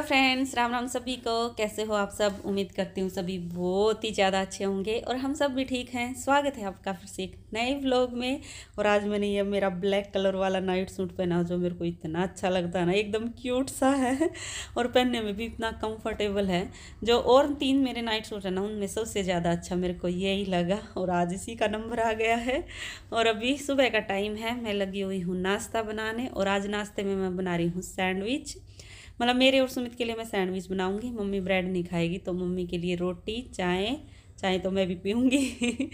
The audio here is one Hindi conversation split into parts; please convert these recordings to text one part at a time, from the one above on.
फ्रेंड्स, राम राम सभी को। कैसे हो आप सब? उम्मीद करती हूँ सभी बहुत ही ज़्यादा अच्छे होंगे और हम सब भी ठीक हैं। स्वागत है आपका फिर से एक नए व्लॉग में। और आज मैंने ये मेरा ब्लैक कलर वाला नाइट सूट पहना जो मेरे को इतना अच्छा लगता है ना, एकदम क्यूट सा है और पहनने में भी इतना कंफर्टेबल है। जो और 3 मेरे नाइट सूट है ना, उनमें सबसे ज़्यादा अच्छा मेरे को यही लगा और आज इसी का नंबर आ गया है। और अभी सुबह का टाइम है, मैं लगी हुई हूँ नाश्ता बनाने और आज नाश्ते में मैं बना रही हूँ सैंडविच। मतलब मेरे और सुमित के लिए मैं सैंडविच बनाऊंगी। मम्मी ब्रेड नहीं खाएगी तो मम्मी के लिए रोटी, चाय तो मैं भी पीऊँगी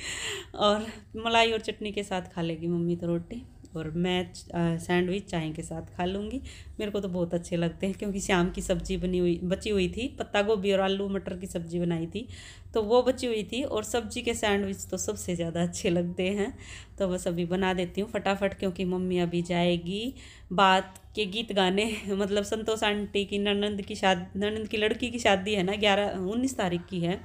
और मलाई और चटनी के साथ खा लेगी मम्मी तो रोटी, और मैं सैंडविच चाय के साथ खा लूँगी। मेरे को तो बहुत अच्छे लगते हैं क्योंकि शाम की सब्ज़ी बची हुई थी, पत्ता गोभी और आलू मटर की सब्ज़ी बनाई थी तो वो बची हुई थी, और सब्ज़ी के सैंडविच तो सबसे ज़्यादा अच्छे लगते हैं। तो बस अभी बना देती हूँ फटाफट, क्योंकि मम्मी अभी जाएगी बात के गीत गाने मतलब संतोष आंटी की ननंद की लड़की की शादी है ना, 19 तारीख की है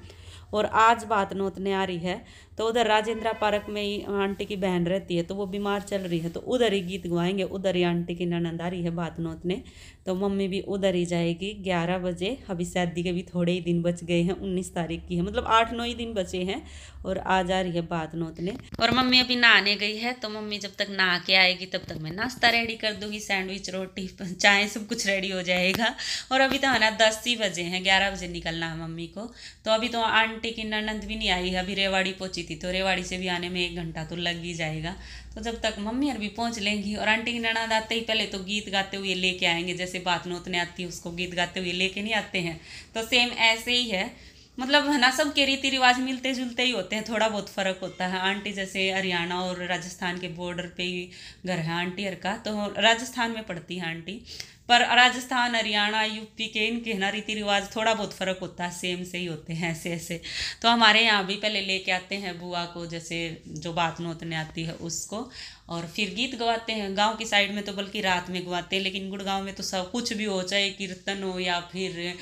और आज बात नोतने आ रही है। तो उधर राजेंद्रा पार्क में ही आंटी की बहन रहती है तो वो बीमार चल रही है, तो उधर ही गीत गवाएंगे, उधर ही आंटी की ननंद आ रही है बात नोतने, तो मम्मी भी उधर ही जाएगी 11 बजे। अभी शादी के भी थोड़े ही दिन बच गए हैं, 19 तारीख की है, मतलब 8-9 ही दिन बचे हैं और आ जा रही है बात नोतने। और मम्मी अभी नहाने गई है, तो मम्मी जब तक नहा के आएगी तब तक मैं नाश्ता रेडी कर दूंगी, सैंडविच रोटी चाय सब कुछ रेडी हो जाएगा। और अभी तो है ना 10 ही बजे हैं, 11 बजे निकलना है मम्मी को। तो अभी तो आंटी की ननंद भी नहीं आई है, अभी रेवाड़ी पहुंची थी तो रेवाड़ी से भी आने में 1 घंटा तो लग ही जाएगा। तो जब तक मम्मी अभी पहुंच लेंगी, और आंटी की ननंद आते ही पहले तो गीत गाते हुए लेके आएंगे, जैसे बात नोतने आती है उसको गीत गाते हुए लेके नहीं आते हैं, तो सेम ऐसे ही है। मतलब है ना, सबके रीति रिवाज मिलते जुलते ही होते हैं, थोड़ा बहुत फ़र्क होता है। आंटी जैसे हरियाणा और राजस्थान के बॉर्डर पे ही घर है आंटी हर का, तो राजस्थान में पड़ती है आंटी, पर राजस्थान हरियाणा यूपी के इनके ना रीति रिवाज थोड़ा बहुत फ़र्क होता है, सेम से ही होते हैं ऐसे ऐसे। तो हमारे यहाँ भी पहले लेके आते हैं बुआ को, जैसे जो बात नोतने आती है उसको, और फिर गीत गवाते हैं। गांव की साइड में तो बल्कि रात में गवाते हैं, लेकिन गुड़गांव में तो सब कुछ भी हो, चाहे कीर्तन हो या फिर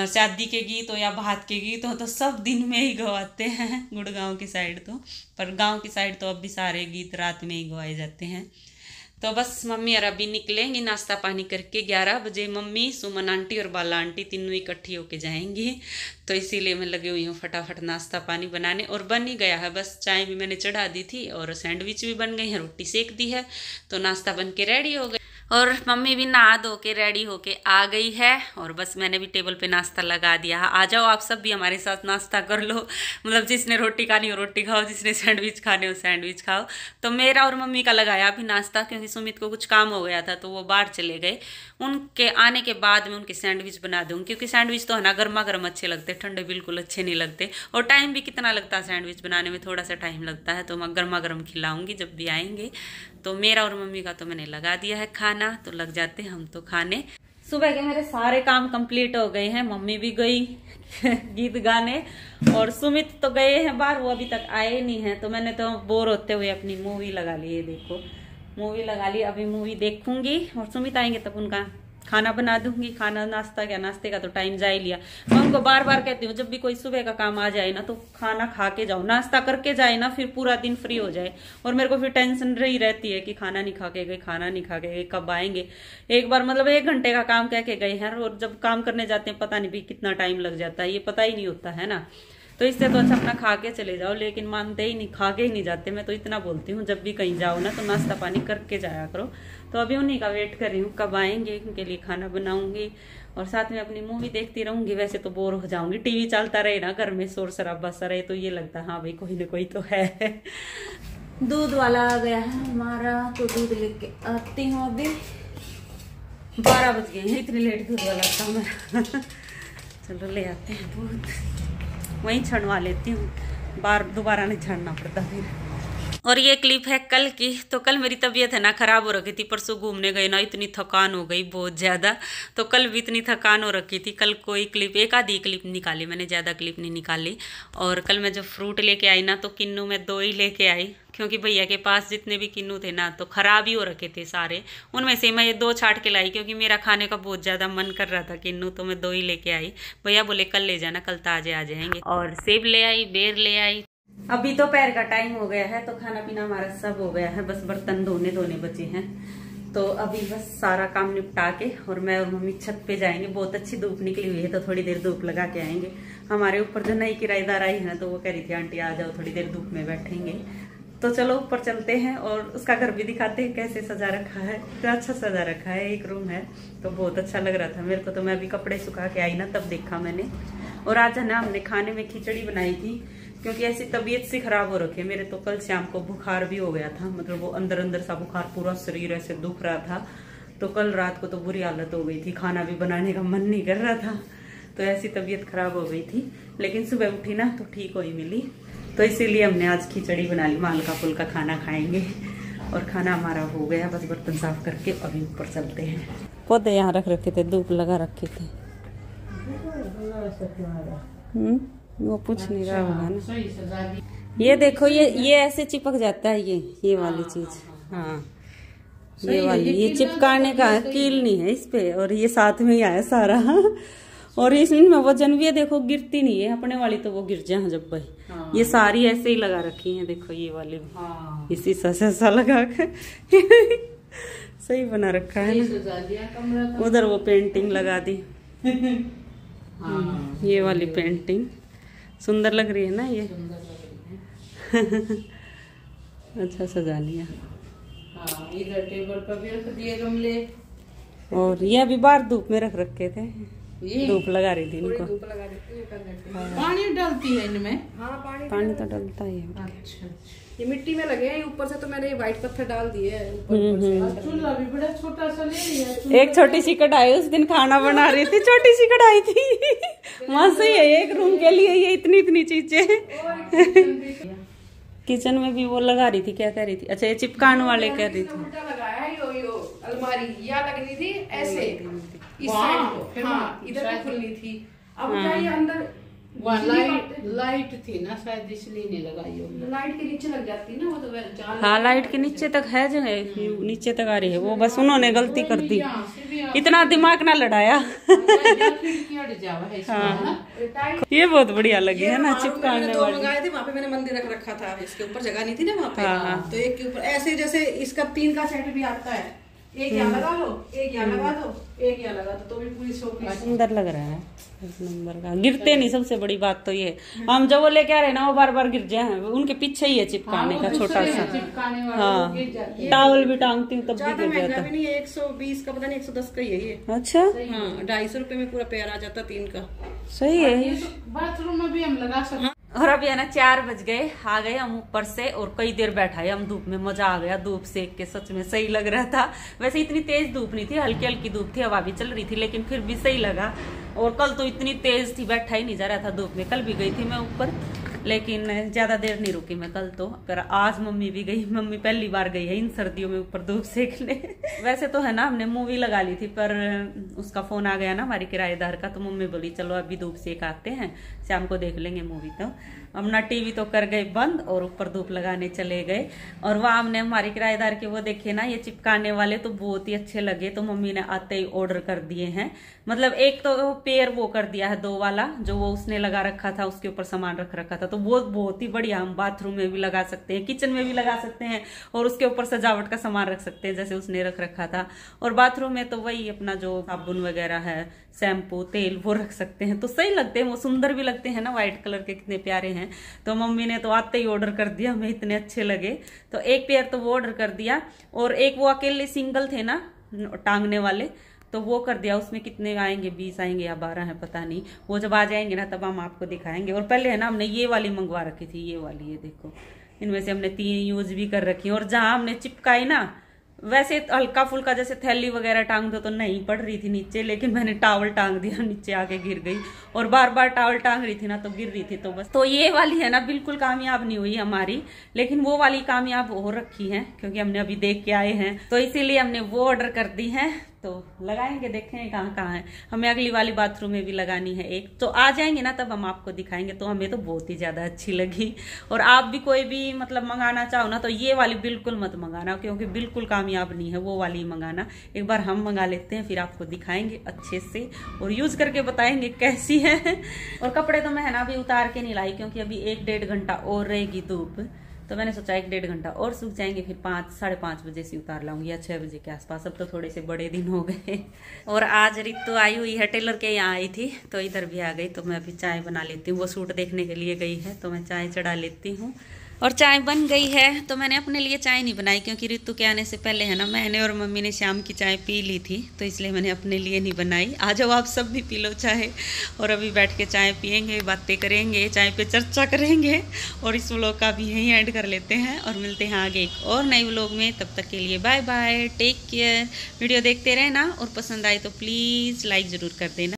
शादी के गीत हो या भात के गीत हो, तो सब दिन में ही गवाते हैं गुड़गांव की साइड तो। पर गांव की साइड तो अब भी सारे गीत रात में ही गवाए जाते हैं। तो बस मम्मी और अभी निकलेंगी नाश्ता पानी करके। 11 बजे मम्मी, सुमन आंटी और बाला आंटी तीनों इकट्ठी होके जाएंगी, तो इसीलिए मैं लगी हुई हूँ फटाफट नाश्ता पानी बनाने। और बन ही गया है, बस चाय भी मैंने चढ़ा दी थी और सैंडविच भी बन गई है, रोटी सेक दी है, तो नाश्ता बन के रेडी हो गई। और मम्मी भी नहा धो के रेडी होके आ गई है, और बस मैंने भी टेबल पे नाश्ता लगा दिया है। आ जाओ आप सब भी हमारे साथ नाश्ता कर लो, मतलब जिसने रोटी खानी हो रोटी खाओ, जिसने सैंडविच खाने हो सैंडविच खाओ। तो मेरा और मम्मी का लगाया अभी नाश्ता, क्योंकि सुमित को कुछ काम हो गया था तो वो बाहर चले गए। उनके आने के बाद में उनके सैंडविच बना दूँगी, क्योंकि सैंडविच तो है ना गर्मा गर्म अच्छे लगते, ठंडे बिल्कुल अच्छे नहीं लगते। और टाइम भी कितना लगता है सैंडविच बनाने में, थोड़ा सा टाइम लगता है, तो मैं गर्मा गर्म खिलाऊँगी जब भी आएंगे। तो मेरा और मम्मी का तो मैंने लगा दिया है खाना, तो लग जाते हैं हम तो खाने। सुबह के मेरे सारे काम कंप्लीट हो गए हैं, मम्मी भी गई गीत गाने और सुमित तो गए हैं बाहर, वो अभी तक आए नहीं हैं। तो मैंने तो बोर होते हुए अपनी मूवी लगा ली है, देखो मूवी लगा ली, अभी मूवी देखूंगी और सुमित आएंगे तब उनका खाना बना दूंगी। खाना नाश्ता क्या, नाश्ते का तो टाइम जा ही लिया। मैं उनको बार बार कहती हूँ जब भी कोई सुबह का काम आ जाए ना तो खाना खा के जाओ, नाश्ता करके जाए ना, फिर पूरा दिन फ्री हो जाए। और मेरे को फिर टेंशन रही रहती है कि खाना नहीं खा के गए, खाना नहीं खा के गए, कब आएंगे। एक बार मतलब 1 घंटे का काम कह के गए हैं, और जब काम करने जाते हैं पता नहीं भी कितना टाइम लग जाता है, ये पता ही नहीं होता है ना। तो इससे तो अच्छा अपना खा के चले जाओ, लेकिन मानते ही नहीं, खा के ही नहीं जाते। मैं तो इतना बोलती हूँ जब भी कहीं जाओ ना तो नाश्ता पानी करके जाया करो। तो अभी उन्हीं का वेट कर रही हूँ कब आएंगे, उनके लिए खाना बनाऊंगी और साथ में अपनी मूवी देखती रहूंगी। वैसे तो बोर हो जाऊंगी, टीवी चलता रहे ना घर में, शोर शराबा सा रहे, तो ये लगता है हाँ भाई कोई ना कोई तो है। दूध वाला आ गया है हमारा, तो दूध लेके आती हूँ। अभी 12 बज गए हैं, इतनी लेट दूध वाला था मेरा। चलो ले आते हैं दूध, वहीं छड़वा लेती हूँ, बार दोबारा नहीं छड़ना पड़ता फिर। और ये क्लिप है कल की। तो कल मेरी तबीयत है ना ख़राब हो रखी थी, परसों घूमने गए ना, इतनी थकान हो गई बहुत ज़्यादा, तो कल भी इतनी थकान हो रखी थी। कल कोई क्लिप, एक आधी क्लिप निकाली मैंने, ज़्यादा क्लिप नहीं निकाली। और कल मैं जब फ्रूट लेके आई ना तो किन्नू में 2 ही लेके आई, क्योंकि भैया के पास जितने भी किन्नू थे ना तो ख़राब ही हो रखे थे सारे। उनमें से मैं ये 2 छाट के लाई, क्योंकि मेरा खाने का बहुत ज़्यादा मन कर रहा था किन्नू, तो मैं 2 ही लेके आई। भैया बोले कल ले जाना, कल ताजे आ जाएंगे। और सेब ले आई, बेर ले आई। अभी तो दोपहर का टाइम हो गया है, तो खाना पीना हमारा सब हो गया है, बस बर्तन धोने बचे हैं। तो अभी बस सारा काम निपटा के और मैं और मम्मी छत पे जाएंगे। बहुत अच्छी धूप निकली हुई है तो थोड़ी देर धूप लगा के आएंगे। हमारे ऊपर जो नई किराएदार आई है ना, तो वो कह रही थी आंटी आ जाओ थोड़ी देर धूप में बैठेंगे। तो चलो ऊपर चलते हैं और उसका घर भी दिखाते हैं कैसे सजा रखा है। इतना अच्छा सजा रखा है, एक रूम है तो बहुत अच्छा लग रहा था मेरे को। तो मैं अभी कपड़े सुखा के आई ना तब देखा मैंने। और आज है ना हमने खाने में खिचड़ी बनाई थी, क्योंकि ऐसी तबीयत सी खराब हो रखी है मेरे। तो कल शाम को बुखार भी हो गया था, मतलब वो अंदर अंदर सा बुखार, पूरा शरीर ऐसे दुख रहा था। तो कल रात को तो बुरी हालत हो गई थी, खाना भी बनाने का मन नहीं कर रहा था। तो ऐसी तबीयत खराब हो गई थी, लेकिन सुबह उठी ना तो ठीक हो ही मिली। तो इसीलिए हमने आज खिचड़ी बना ली, हल्का फुल्का खाना खाएंगे। और खाना हमारा हो गया, बस बर्तन साफ करके अभी ऊपर चलते हैं। पौधे यहाँ रख रखे थे, धूप लगा रखे थे। वो पूछ नहीं रहा होगा ना। ये देखो, ये ऐसे चिपक जाता है, ये वाली चीज। हाँ ये वाली, ये चिपकाने का कील नहीं है इस पे। और ये साथ में ही आया सारा। और इसमें वजन भी है, देखो गिरती नहीं है। अपने वाली तो वो गिर जाए जब भाई। हाँ। ये सारी ऐसे ही लगा रखी है, देखो ये वाली। हाँ। इसी सा लगा कर सही बना रखा है ना। उधर वो पेंटिंग लगा दी। हाँ। ये वाली पेंटिंग सुंदर लग रही है ना ये। अच्छा सजा लिया। हाँ, इधर टेबल पर भी रख दिए गमले। और ये अभी बाहर धूप में रख रखे थे, धूप लगा रही थी इनको। धूप लगा रही थी। हाँ। पानी डालती है इनमें? हाँ पानी तो डालता ही है। अच्छा, ये मिट्टी में लगे हैं ऊपर से, तो मैंने ये व्हाइट पत्थर डाल दिए ऊपर। चूल्हा भी बड़ा छोटा सा ले लिया। एक छोटी सी कढ़ाई, उस दिन खाना बना रही थी, छोटी सी कढ़ाई थी। मस्त ही है, एक रूम के लिए ये इतनी चीजें। किचन में भी वो लगा रही थी, क्या कह रही थी? अच्छा ये चिपकान वाले कह रही थी। लगाया यो अलमारी या लगनी थी ऐसे इस साइड को। हाँ इधर भी खुलनी थी। अब क्या ये अंदर लाइट थी ना शायद, इसलिए नहीं लगाई। लाइट के नीचे लग जाती ना वो तो। हाँ लाइट के नीचे तक है, जो है नीचे तक आ रही है वो। बस उन्होंने गलती कर दी, इतना दिमाग ना लड़ाया। हाँ ये बहुत बढ़िया लगी है ना चिपकाने वाली। मंगाए थे वहाँ पे, मैंने मंदिर रख रखा था, इसके ऊपर जगह नहीं थी ना वहाँ पे। हाँ। तो एक के ऊपर ऐसे जैसे इसका 3 का सेट भी आता है, एक यहाँ लगा लो, एक यहाँ लगा दो, एक यहाँ लगा दो, तो भी पूरी शोपीस सुंदर लग रहा है। इस नंबर का गिरते नहीं, सबसे बड़ी बात तो ये। हम जब वो लेके आ रहे ना वो बार गिर जाए, उनके पीछे ही है चिपकाने का छोटा सा। हाँ टावल भी टांगती हूँ तब भी गिर जाता है। 120 का पता नहीं 110 का ही है ये। अच्छा हाँ 250 रुपए में पूरा पेयर आ जाता 3 का। सही है। बाथरूम में भी हम लगा सकते। और अभी है ना 4 बज गए, आ गए हम ऊपर से और कई देर बैठाए हम धूप में। मजा आ गया, धूप सेक के सच में सही लग रहा था। वैसे इतनी तेज धूप नहीं थी, हल्की हल्की धूप थी, हवा भी चल रही थी, लेकिन फिर भी सही लगा। और कल तो इतनी तेज थी, बैठा ही नहीं जा रहा था धूप में। कल भी गई थी मैं ऊपर, लेकिन ज्यादा देर नहीं रुकी मैं कल तो। पर आज मम्मी भी गई, मम्मी पहली बार गई है इन सर्दियों में ऊपर धूप सेकने। वैसे तो है ना हमने मूवी लगा ली थी, पर उसका फोन आ गया ना हमारी किराएदार का। तो मम्मी बोली चलो अभी धूप सेक आते हैं, शाम को देख लेंगे मूवी। तो अपना टीवी तो कर गए बंद और ऊपर धूप लगाने चले गए। और वहाँ हमने हमारी किराएदार के वो देखे ना ये चिपकाने वाले, तो बहुत ही अच्छे लगे। तो मम्मी ने आते ही ऑर्डर कर दिए हैं। मतलब एक तो पेयर वो कर दिया है 2 वाला, जो वो उसने लगा रखा था, उसके ऊपर सामान रख रखा था। तो वो बहुत ही बढ़िया, हम बाथरूम में भी लगा सकते हैं, किचन में भी लगा सकते हैं, और उसके ऊपर सजावट का सामान रख सकते हैं जैसे उसने रख रखा था। और बाथरूम में तो वही अपना जो साबुन वगैरह है, शैम्पू, तेल, वो रख सकते हैं। तो सही लगते हैं, वो सुंदर भी लगते हैं ना, व्हाइट कलर के कितने प्यारे हैं। तो मम्मी ने तो आते ही ऑर्डर कर दिया, हमें इतने अच्छे लगे। तो एक पेयर तो वो ऑर्डर कर दिया, और एक वो अकेले सिंगल थे ना टांगने वाले, तो वो कर दिया। उसमें कितने आएंगे, 20 आएंगे या 12 है पता नहीं। वो जब आ जाएंगे ना तब हम आपको दिखाएंगे। और पहले है ना हमने ये वाली मंगवा रखी थी, ये वाली, ये देखो, इनमें से हमने 3 यूज भी कर रखी है। और जहां हमने चिपकाई ना, वैसे हल्का फुल्का जैसे थैली वगैरह टांग दो तो नहीं पड़ रही थी नीचे, लेकिन मैंने टावल टांग दिया, नीचे आके गिर गई। और बार टावल टांग रही थी ना तो गिर रही थी। तो बस, तो ये वाली है ना बिल्कुल कामयाब नहीं हुई हमारी, लेकिन वो वाली कामयाब हो रखी है, क्योंकि हमने अभी देख के आए हैं। तो इसीलिए हमने वो ऑर्डर कर दी है। तो लगाएंगे, देखेंगे कहाँ है। हमें अगली वाली बाथरूम में भी लगानी है एक, तो आ जाएंगे ना तब हम आपको दिखाएंगे। तो हमें तो बहुत ही ज्यादा अच्छी लगी। और आप भी कोई भी मतलब मंगाना चाहो ना तो ये वाली बिल्कुल मत मंगाना, क्योंकि बिल्कुल कामयाब नहीं है, वो वाली मंगाना। एक बार हम मंगा लेते हैं, फिर आपको दिखाएंगे अच्छे से और यूज करके बताएंगे कैसी है। और कपड़े तो मैं है ना अभी उतार के नहीं लाई, क्योंकि अभी 1-1.5 घंटा और रहेगी धूप। तो मैंने सोचा 1-1.5 घंटा और सूख जाएंगे, फिर 5-5:30 बजे से उतार लाऊंगी या 6 बजे के आसपास। अब तो थोड़े से बड़े दिन हो गए। और आज रितु आई हुई है, टेलर के यहाँ आई थी तो इधर भी आ गई। तो मैं अभी चाय बना लेती हूँ, वो सूट देखने के लिए गई है तो मैं चाय चढ़ा लेती हूँ। और चाय बन गई है। तो मैंने अपने लिए चाय नहीं बनाई क्योंकि रितु के आने से पहले है ना, मैंने और मम्मी ने शाम की चाय पी ली थी, तो इसलिए मैंने अपने लिए नहीं बनाई। आ जाओ आप सब भी पी लो चाय, और अभी बैठ के चाय पियेंगे, बातें करेंगे, चाय पे चर्चा करेंगे। और इस व्लॉग का भी यहीं एंड कर लेते हैं और मिलते हैं आगे एक और नए व्लॉग में। तब तक के लिए bye bye, take care. Video देखते रहना और पसंद आए तो प्लीज़ लाइक ज़रूर कर देना।